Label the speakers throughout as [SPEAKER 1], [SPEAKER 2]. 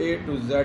[SPEAKER 1] A to Z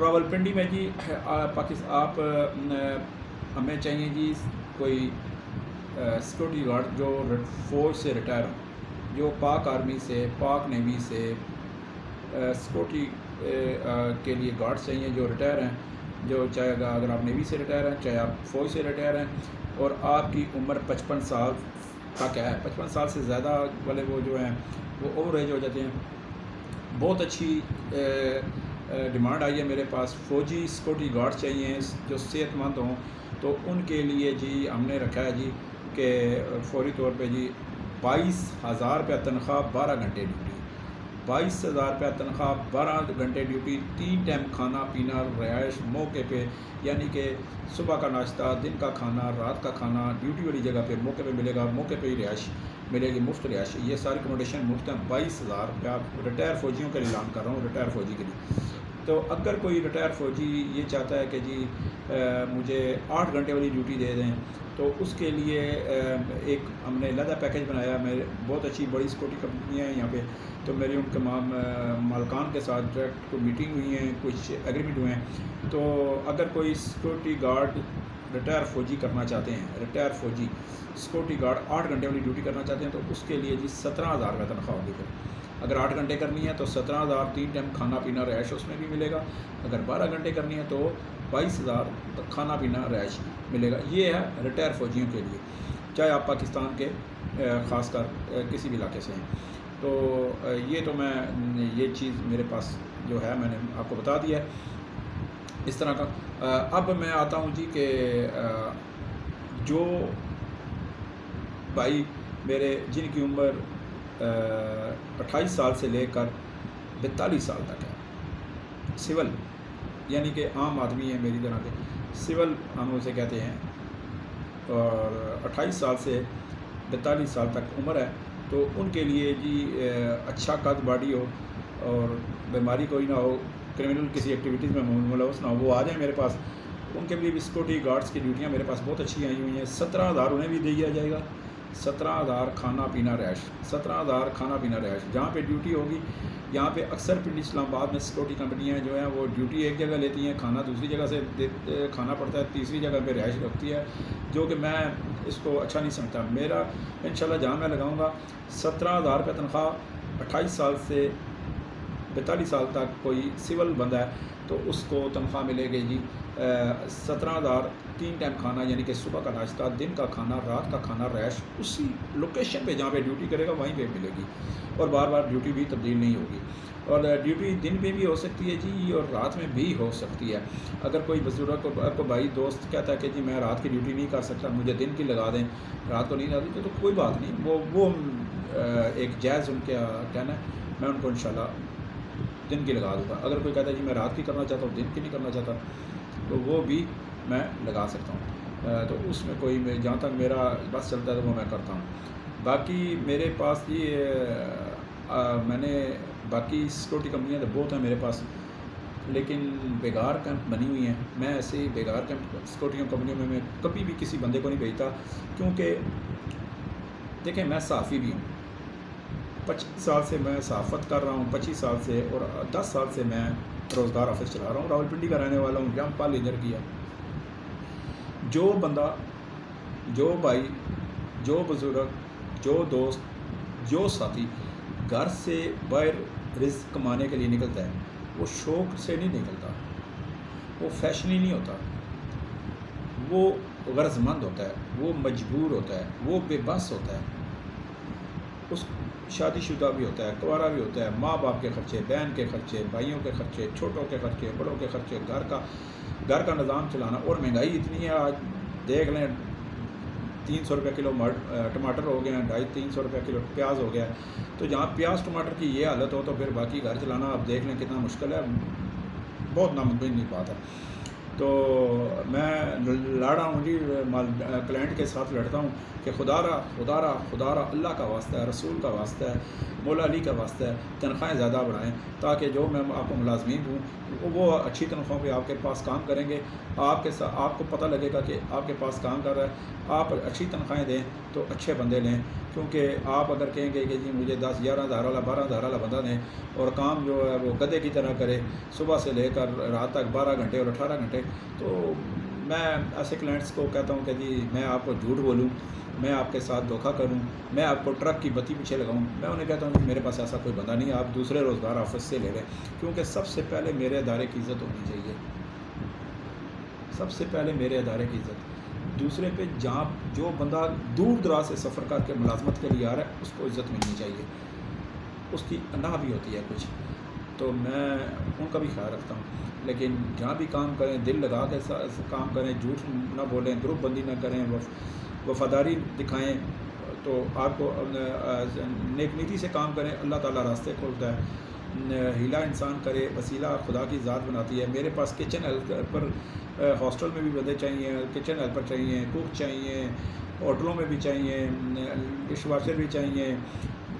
[SPEAKER 1] Rawalpindi میں جی آپ ہمیں چاہیے جی کوئی سیکورٹی گارڈ جو فوج سے ریٹائر ہوں، جو پاک آرمی سے، پاک نیوی سے سیکورٹی کے لیے گارڈ چاہیے جو ریٹائر ہیں، جو چاہے اگر آپ نیوی سے ریٹائر ہیں، چاہے آپ فوج سے ریٹائر ہیں، اور آپ کی عمر 55 سال تک ہے. 55 سال سے زیادہ والے وہ جو ہیں وہ اوور ایج ہو جاتے ہیں. بہت اچھی ڈیمانڈ آئی ہے میرے پاس. فوجی سیکورٹی گارڈ چاہیے جو صحت مند ہوں، تو ان کے لیے جی ہم نے رکھا ہے جی کہ فوری طور پہ جی 22,000 روپیہ تنخواہ، 12 گھنٹے ڈیوٹی. 22,000 روپیہ تنخواہ، 12 گھنٹے ڈیوٹی، 3 ٹائم کھانا پینا، رہائش موقع پہ، یعنی کہ صبح کا ناشتہ، دن کا کھانا، رات کا کھانا ڈیوٹی والی جگہ پہ موقع پہ ملے گا، موقع پہ ہی رہائش ملے گی، مفت رہائش. یہ ساری اکوموڈیشن مفت ہیں. 22,000 روپیہ ریٹائر فوجیوں کا اعلان کر رہا ہوں، ریٹائر فوجی کے لیے. تو اگر کوئی ریٹائر فوجی یہ چاہتا ہے کہ جی مجھے 8 گھنٹے والی ڈیوٹی دے دیں، تو اس کے لیے ایک ہم نے علیحدہ پیکیج بنایا. میرے بہت اچھی بڑی سیکورٹی کمپنیاں ہیں یہاں پہ، تو میری ان تمام مالکان کے ساتھ ڈائریکٹ کوئی میٹنگ ہوئی ہیں، کچھ ایگریمنٹ ہوئے ہیں. تو اگر کوئی سیکورٹی گارڈ ریٹائر فوجی کرنا چاہتے ہیں، ریٹائر فوجی سیکورٹی گارڈ 8 گھنٹے والی ڈیوٹی کرنا چاہتے ہیں، تو اس کے لیے جی 17,000 کا تنخواہ ہوگی. پھر اگر 8 گھنٹے کرنی ہے تو 17,000، 3 ٹائم کھانا پینا رہائش اس میں بھی ملے گا. اگر 12 گھنٹے کرنی ہے تو 22,000 کھانا پینا رہائش ملے گا. یہ ہے ریٹائر فوجیوں کے لیے، چاہے آپ پاکستان کے خاص کر کسی بھی علاقے سے ہیں. تو یہ تو میں یہ چیز میرے پاس جو ہے میں نے آپ کو بتا دیا ہے اس طرح کا. اب میں آتا ہوں جی کہ جو بھائی میرے جن کی عمر 28 سال سے لے کر 42 سال تک ہے، سول یعنی کہ عام آدمی ہیں میری طرح کے، سول ہم اسے کہتے ہیں، اور 28 سال سے 42 سال تک عمر ہے، تو ان کے لیے جی اچھا قد باڈی ہو اور بیماری کوئی نہ ہو، کرمنل کسی ایکٹیویٹیز میں ملوث نہ ہو، وہ آ جائیں میرے پاس. ان کے لیے بھی سیکورٹی گارڈز کی ڈیوٹیاں میرے پاس بہت اچھی آئی ہوئی ہیں. 17,000 انہیں بھی دیا جائے گا، 17,000 کھانا پینا رہائش، 17,000 کھانا پینا رہائش. جہاں پہ ڈیوٹی ہوگی، یہاں پہ اکثر پنڈی اسلام آباد میں سیکورٹی کمپنیاں جو ہیں وہ ڈیوٹی ایک جگہ لیتی ہیں، کھانا دوسری جگہ سے کھانا پڑتا ہے، تیسری جگہ پہ رہائش رکھتی ہے، جو کہ میں اس کو اچھا نہیں سمجھتا. میرا انشاءاللہ جہاں میں لگاؤں گا 17,000 روپے تنخواہ، 28 سال سے 42 سال تک کوئی سول بندہ ہے تو اس کو تنخواہ ملے گی جی 17,000، 3 ٹائم کھانا یعنی کہ صبح کا ناشتہ، دن کا کھانا، رات کا کھانا، رہائش اسی لوکیشن پہ جہاں پہ ڈیوٹی کرے گا وہیں پہ ملے گی، اور بار بار ڈیوٹی بھی تبدیل نہیں ہوگی. اور ڈیوٹی دن میں بھی ہو سکتی ہے جی، اور رات میں بھی ہو سکتی ہے. اگر کوئی بزرگ کو بھائی دوست کہتا ہے کہ جی میں رات کی ڈیوٹی نہیں کر سکتا، مجھے دن کی لگا دیں، رات کو نہیں لگا دیں، تو کوئی بات نہیں، وہ ایک جائز ان کا کہنا ہے، میں ان کو انشاءاللہ دن کی لگا دوں گا. اگر کوئی کہتا ہے جی میں رات کی کرنا چاہتا ہوں، دن کی نہیں کرنا چاہتا، تو وہ بھی میں لگا سکتا ہوں. تو اس میں کوئی جہاں تک میرا بس چلتا ہے تو وہ میں کرتا ہوں. باقی میرے پاس یہ میں نے باقی سیکورٹی کمپنیاں تو بہت ہیں میرے پاس، لیکن بیگار کیمپ بنی ہوئی ہیں. میں ایسے ہی بیگار کیمپ سیکورٹی کمپنیوں میں کبھی بھی کسی بندے کو نہیں بھیجتا، کیونکہ دیکھیں میں صحافی بھی ہوں، 25 سال سے میں صحافت کر رہا ہوں، 25 سال سے، اور 10 سال سے میں روزگار آفس چلا رہا ہوں. راولپنڈی کا رہنے والا ہوں، جم پال ادھر کیا. جو بندہ، جو بھائی، جو بزرگ، جو دوست، جو ساتھی گھر سے باہر رزق کمانے کے لیے نکلتا ہے، وہ شوق سے نہیں نکلتا، وہ فیشنی نہیں ہوتا، وہ غرض مند ہوتا ہے، وہ مجبور ہوتا ہے، وہ بے بس ہوتا ہے. اس شادی شدہ بھی ہوتا ہے، کنوارا بھی ہوتا ہے، ماں باپ کے خرچے، بہن کے خرچے، بھائیوں کے خرچے، چھوٹوں کے خرچے، بڑوں کے خرچے، گھر کا نظام چلانا. اور مہنگائی اتنی ہے، آج دیکھ لیں 300 روپے کلو ٹماٹر ہو گئے ہیں، 250-300 روپے کلو پیاز ہو گیا ہے. تو جہاں پیاز ٹماٹر کی یہ حالت ہو تو پھر باقی گھر چلانا آپ دیکھ لیں کتنا مشکل ہے، بہت ناممکن نہیں بات ہے. تو میں لڑا ہوں جی، کلائنٹ کے ساتھ لڑتا ہوں کہ خدا را اللہ کا واسطہ ہے، رسول کا واسطہ ہے، مولا علی کا واسطہ ہے، تنخواہیں زیادہ بڑھائیں، تاکہ جو میں آپ کو ملازمین ہوں وہ اچھی تنخواہوں پہ آپ کے پاس کام کریں گے. آپ کو پتہ لگے گا کہ آپ کے پاس کام کر رہا ہے. آپ اچھی تنخواہیں دیں تو اچھے بندے لیں. کیونکہ آپ اگر کہیں گے کہ جی مجھے 10 11 ہزار والا 12 ہزار والا بندہ دیں اور کام جو ہے وہ گدھے کی طرح کرے صبح سے لے کر رات تک 12 گھنٹے اور 18 گھنٹے، تو میں ایسے کلائنٹس کو کہتا ہوں کہ جی میں آپ کو جھوٹ بولوں، میں آپ کے ساتھ دھوکہ کروں، میں آپ کو ٹرک کی بتی پیچھے لگاؤں، میں انہیں کہتا ہوں کہ میرے پاس ایسا کوئی بندہ نہیں، آپ دوسرے روزگار آفس سے لے لیں، کیونکہ سب سے پہلے میرے ادارے کی عزت ہونی چاہیے، سب سے پہلے میرے ادارے کی عزت، دوسرے پہ جہاں جو بندہ دور دراز سے سفر کر کے ملازمت کے لیے آ رہا ہے اس کو عزت ملنی چاہیے، اس کی انا بھی ہوتی ہے کچھ، تو میں ان کا بھی خیال رکھتا ہوں۔ لیکن جہاں بھی کام کریں دل لگا کے کام کریں، جھوٹ نہ بولیں، گروپ بندی نہ کریں، وفاداری دکھائیں، تو آپ کو نیک نیتی سے کام کریں، اللہ تعالیٰ راستے کھولتا ہے، ہیلا انسان کرے وسیلہ خدا کی ذات بناتی ہے۔ میرے پاس کچن ہیلپر ہاسٹل میں بھی بندے چاہیے، کچن ہیلپر چاہیے، کوک چاہیے، ہوٹلوں میں بھی چاہیے، ڈش واشر بھی چاہیے،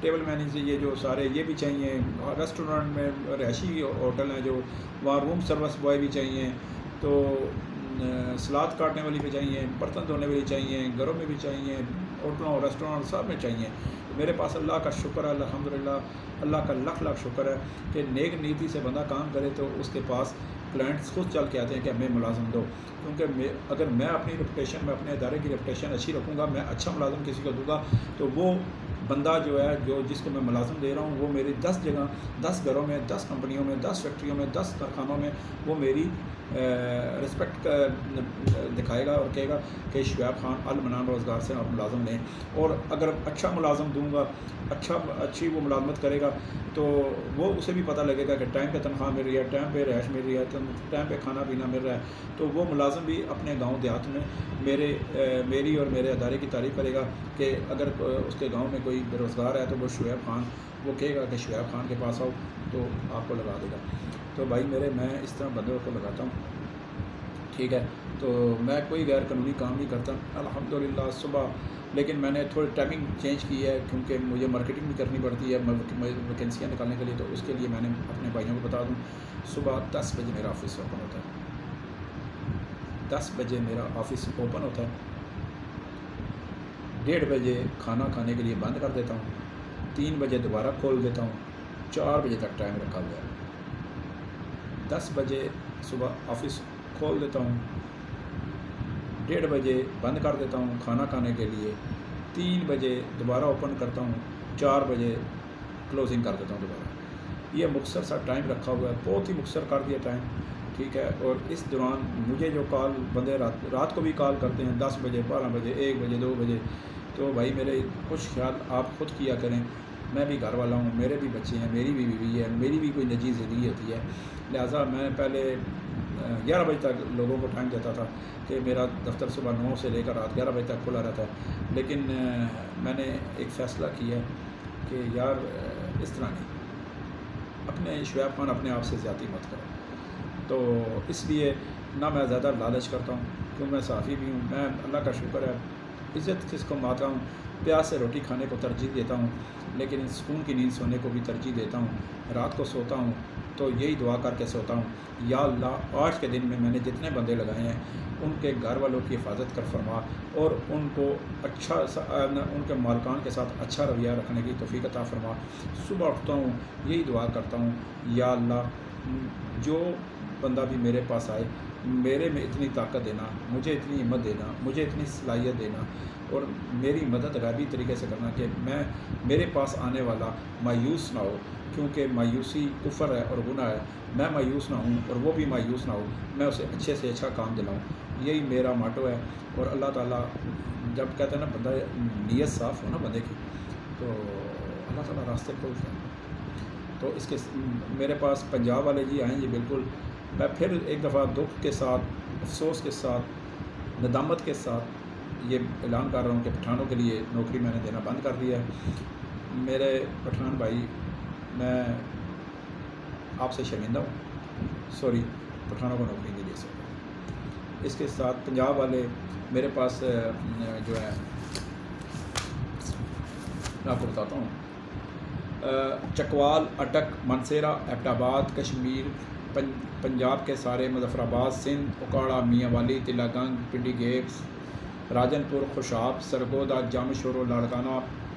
[SPEAKER 1] ٹیبل مینیجر، یہ جو سارے یہ بھی چاہیے، ریسٹورینٹ میں رہائشی ہوٹل ہیں جو وہاں روم سروس بوائے بھی چاہیے، تو سلاد کاٹنے والی بھی چاہیے، برتن دھونے والی چاہیے، گھروں میں بھی چاہیے، ہوٹلوں ریسٹورینٹ سب میں چاہیے۔ میرے پاس اللہ کا شکر ہے، الحمدللہ اللہ کا لاکھ لاکھ شکر ہے کہ نیک نیتی سے بندہ کام کرے تو اس کے پاس کلائنٹس خود چل کے آتے ہیں کہ ہمیں ملازم دو، کیونکہ اگر میں اپنی ریپوٹیشن، میں اپنے ادارے کی ریپوٹیشن اچھی رکھوں گا، میں اچھا ملازم کسی کو دوں گا، تو وہ بندہ جو ہے جس کو میں ملازم دے رہا ہوں وہ میری 10 جگہ، 10 گھروں میں، 10 کمپنیوں میں، 10 فیکٹریوں میں، 10 کارخانوں میں وہ میری رسپیکٹ دکھائے گا اور کہے گا کہ شعیب خان المنان روزگار سے آپ ملازم لیں، اور اگر اچھا ملازم دوں گا، اچھی وہ ملازمت کرے گا تو وہ اسے بھی پتہ لگے گا کہ ٹائم پہ تنخواہ مل رہی ہے، ٹائم پہ رہائش مل رہی ہے، ٹائم پہ کھانا پینا مل رہا ہے، تو وہ ملازم بھی اپنے گاؤں دیہات میں میری اور میرے ادارے کی تعریف کرے گا کہ اگر اس کے گاؤں میں کوئی بے روزگار ہے تو وہ شعیب خان، وہ کہے گا کہ شعیب خان کے پاس آؤ تو آپ کو لگا دے گا۔ تو بھائی میرے، میں اس طرح بندوں کو لگاتا ہوں، ٹھیک ہے، تو میں کوئی غیر قانونی کام نہیں کرتا الحمدللہ۔ صبح لیکن میں نے تھوڑی ٹائمنگ چینج کی ہے کیونکہ مجھے مارکیٹنگ بھی کرنی پڑتی ہے ویکینسیاں نکالنے کے لیے، تو اس کے لیے میں نے اپنے بھائیوں کو بتا دوں، صبح 10 بجے میرا آفس اوپن ہوتا ہے، 10 بجے میرا آفس اوپن ہوتا ہے، 1:30 بجے کھانا کھانے کے لیے بند کر دیتا ہوں، 3 بجے دوبارہ کھول دیتا ہوں، 4 بجے تک ٹائم رکھا ہوا ہے، 10 بجے صبح آفس کھول دیتا ہوں، 1:30 بجے بند کر دیتا ہوں کھانا کھانے کے لیے، 3 بجے دوبارہ اوپن کرتا ہوں، 4 بجے کلوزنگ کر دیتا ہوں دوبارہ۔ یہ مختصر سا ٹائم رکھا ہوا ہے، بہت ہی مختصر کر دیا ٹائم، ٹھیک ہے۔ اور اس دوران مجھے جو کال بندے رات کو بھی کال کرتے ہیں 10 بجے، 12 بجے، 1 بجے، 2 بجے، تو بھائی میرے کچھ خیال آپ خود کیا کریں، میں بھی گھر والا ہوں، میرے بھی بچے ہیں، میری بھی بیوی ہے، میری بھی کوئی نجی زندگی ہوتی ہے، لہٰذا میں پہلے 11 بجے تک لوگوں کو ٹائم دیتا تھا کہ میرا دفتر صبح 9 سے لے کر رات 11 بجے تک کھلا رہتا ہے، لیکن میں نے ایک فیصلہ کیا کہ یار اس طرح نہیں، اپنے شعیب خان اپنے آپ سے زیادتی مت کرو، تو اس لیے نہ میں زیادہ لالچ کرتا ہوں، کیونکہ میں صحافی بھی ہوں، میں اللہ کا شکر ہے عزت کس کو ماتا ہوں، پیاس سے روٹی کھانے کو ترجیح دیتا ہوں، لیکن سکون کی نیند سونے کو بھی ترجیح دیتا ہوں، رات کو سوتا ہوں تو یہی دعا کر کے سوتا ہوں، یا اللہ آج کے دن میں نے جتنے بندے لگائے ہیں ان کے گھر والوں کی حفاظت کر فرما، اور ان کو اچھا ان کے مالکان کے ساتھ اچھا رویہ رکھنے کی توفیق عطا فرما۔ صبح اٹھتا ہوں یہی دعا کرتا ہوں، یا اللہ جو بندہ بھی میرے پاس آئے میرے میں اتنی طاقت دینا، مجھے اتنی ہمت دینا، مجھے اتنی صلاحیت دینا، اور میری مدد غیبی طریقے سے کرنا کہ میرے پاس آنے والا مایوس نہ ہو، کیونکہ مایوسی کفر ہے اور گناہ ہے، میں مایوس نہ ہوں اور وہ بھی مایوس نہ ہو، میں اسے اچھے سے اچھا کام دلاؤں، یہی میرا ماٹو ہے۔ اور اللہ تعالیٰ جب کہتے ہیں نا بندہ نیت صاف ہو نا بندے کی، تو اللہ تعالیٰ راستے کھولتا ہے۔ تو اس کے میرے پاس پنجاب والے جی آئیں گے بالکل، میں پھر ایک دفعہ دکھ کے ساتھ، افسوس کے ساتھ، ندامت کے ساتھ یہ اعلان کر رہا ہوں کہ پٹھانوں کے لیے نوکری میں نے دینا بند کر دیا ہے۔ میرے پٹھان بھائی، میں آپ سے شرمندہ ہوں، سوری، پٹھانوں کو نوکری نہیں دے سکتا۔ اس کے ساتھ پنجاب والے میرے پاس جو ہے، میں آپ کو بتاتا ہوں، چکوال، اٹک، منسیرا، ایبٹ آباد، کشمیر، پنجاب کے سارے، مظفر آباد، سندھ، اکاڑا، میاں والی، تلا گنج، پنڈی گیٹس، راجن پور، خوشاب، سرگودا، جامشورو، لاڑکانہ،